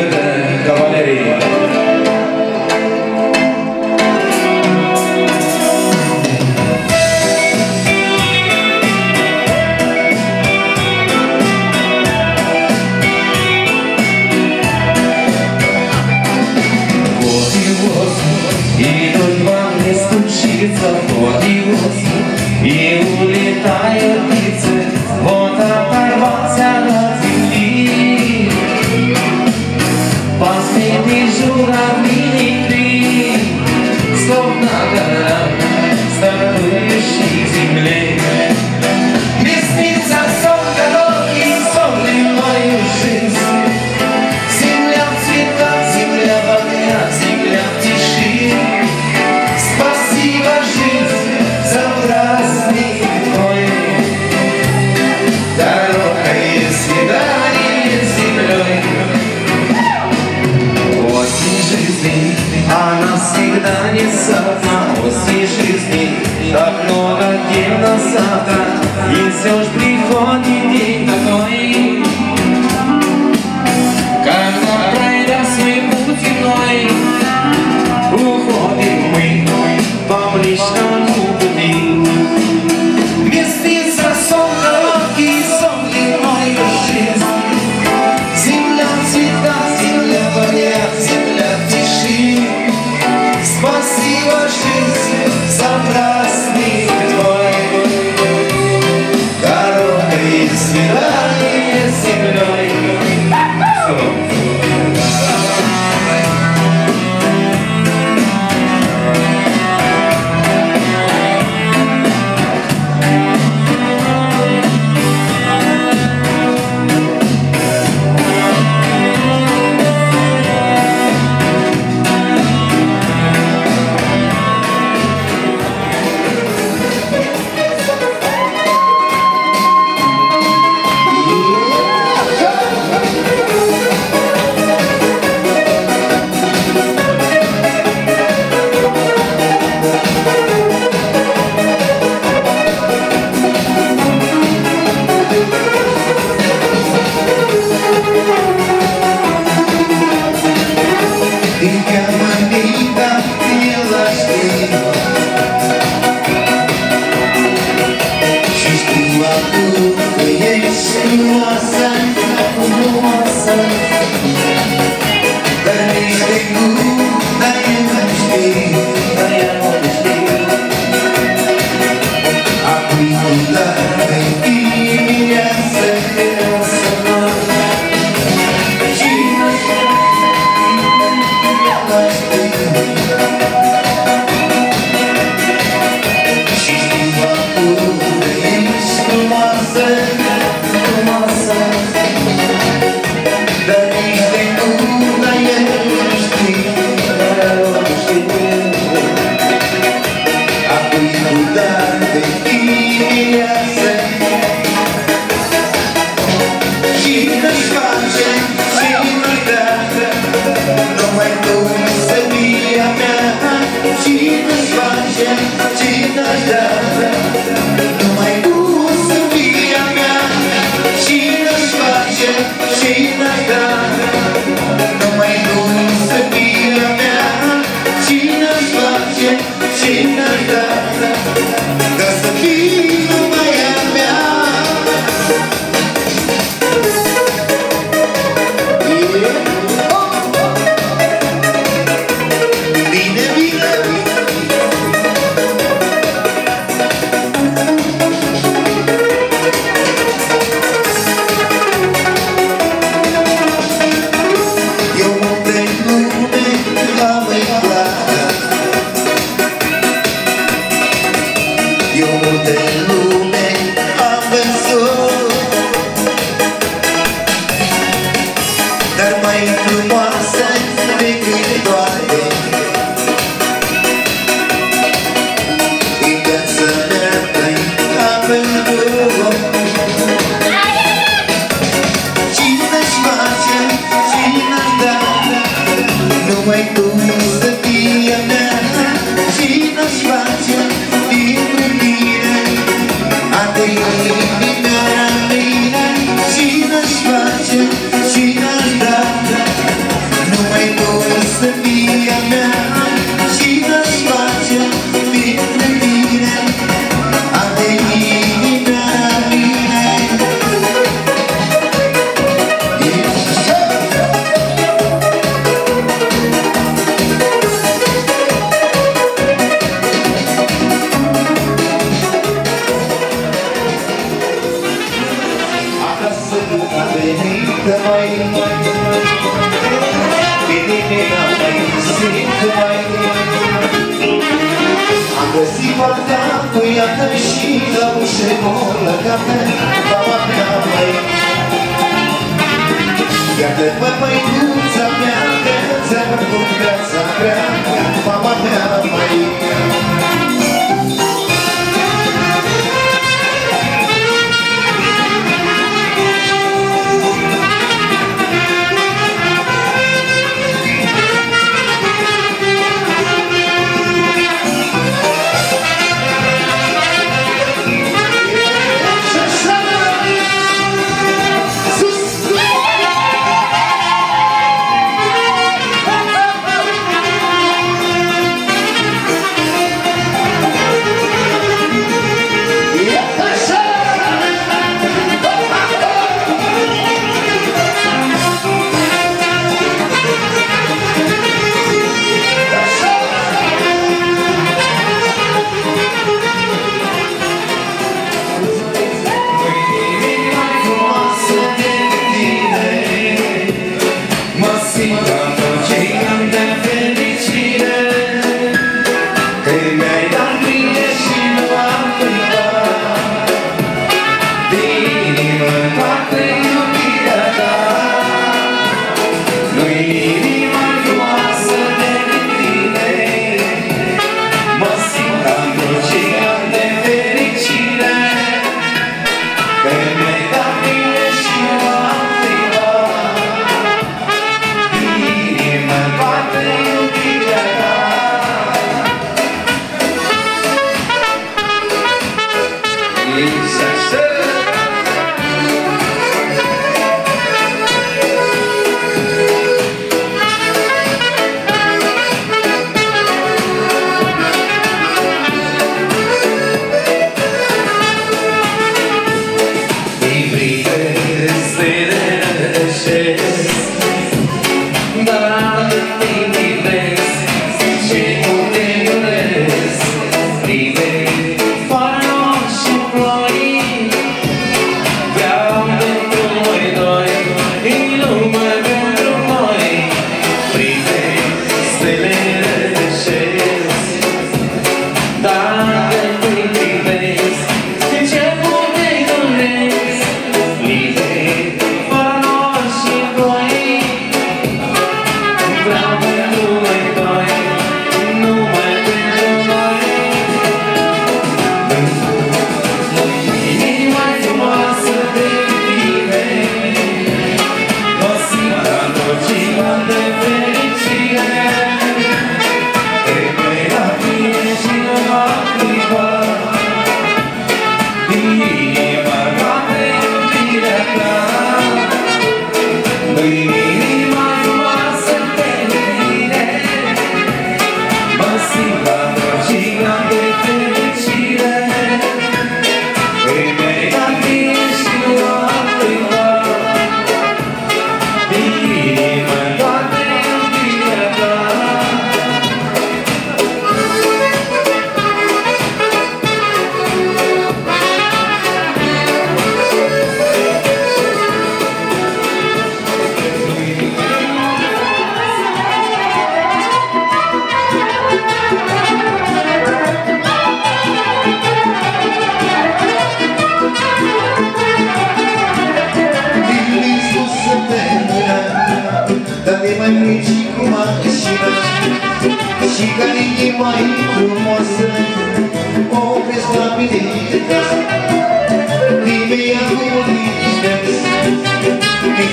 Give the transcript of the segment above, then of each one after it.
de cavalerie. И улетают птицы, вот оторвался от земли. Последний журавлиный крик, словно гора стартующей земли. Мне снится сон короткий, сон длиною жизни. Земля в цветах, земля в огнях, земля в тиши. Спасибо, жизнь, за праздник мой. Дорогое свидание с землей. Осень жизни, она всегда не сама. Осень жизни, так много дней на завтра. И все ж приходит день такой, когда, пройдя свой путь земной, уходим мы по Млечному пути. Мне снится сон короткий, сон длиною жизни. Земля в цветах, земля в огнях, земля в тиши. Спасибо, жизнь, за праздник твой. Короткое свидание с землей. venit mai pe nimeni n-am mai simțit mai. Am găsit partea cu iată și la ușă golă gata mama mea mai. Iată-mă măicuța mea, că ți-am făcut viața grea, mama mea mai.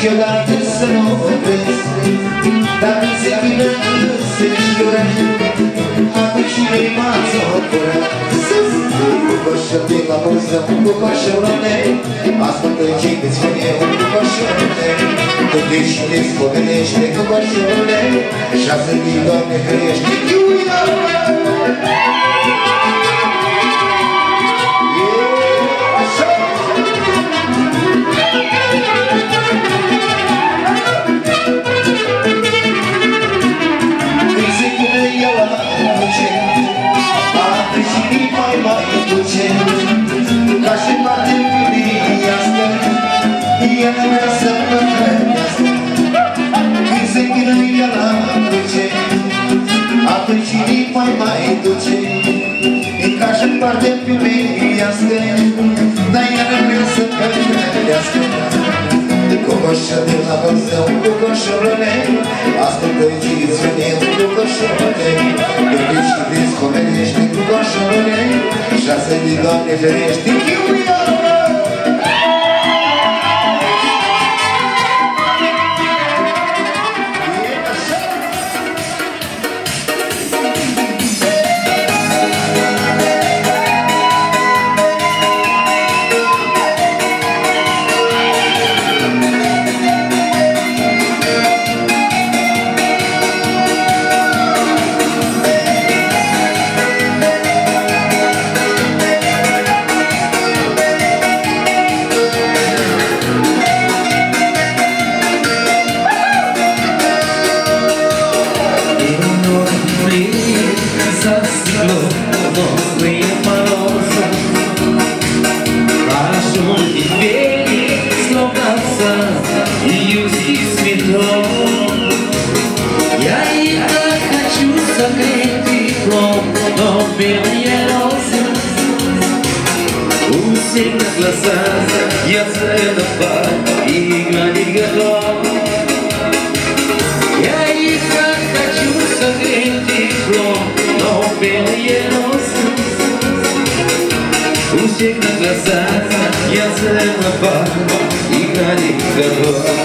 Niciodată să nu o vezi, dacă se vină se jură, atunci nu-i m-ați ocurat. Cu coșul de la buză, cu coșulone, ascultă ce îți spun eu cu coșulone. Tu deși te spovenește cu coșulone, 6 din Doamne crește, iuia! Ca și poate iubi asta, ea nu vrea să pătrănească. Când se chinuie la cruce, atunci cine-i mai duce? E ca și-n parte femeiască, dar ea nu vrea să pătrănească. Cocoșă de la Bălzău, cocoșorule, ascultă-i ține-o, cocoșorule. Iubiți și vezi, comenește, cocoșorule, 6 de Doamne ferește, chiuia! Всегда глаза, я целова и гладить готов. Я их так хочу согреть теплом, но белые розы. У всех на глазах я целова и гладить готов.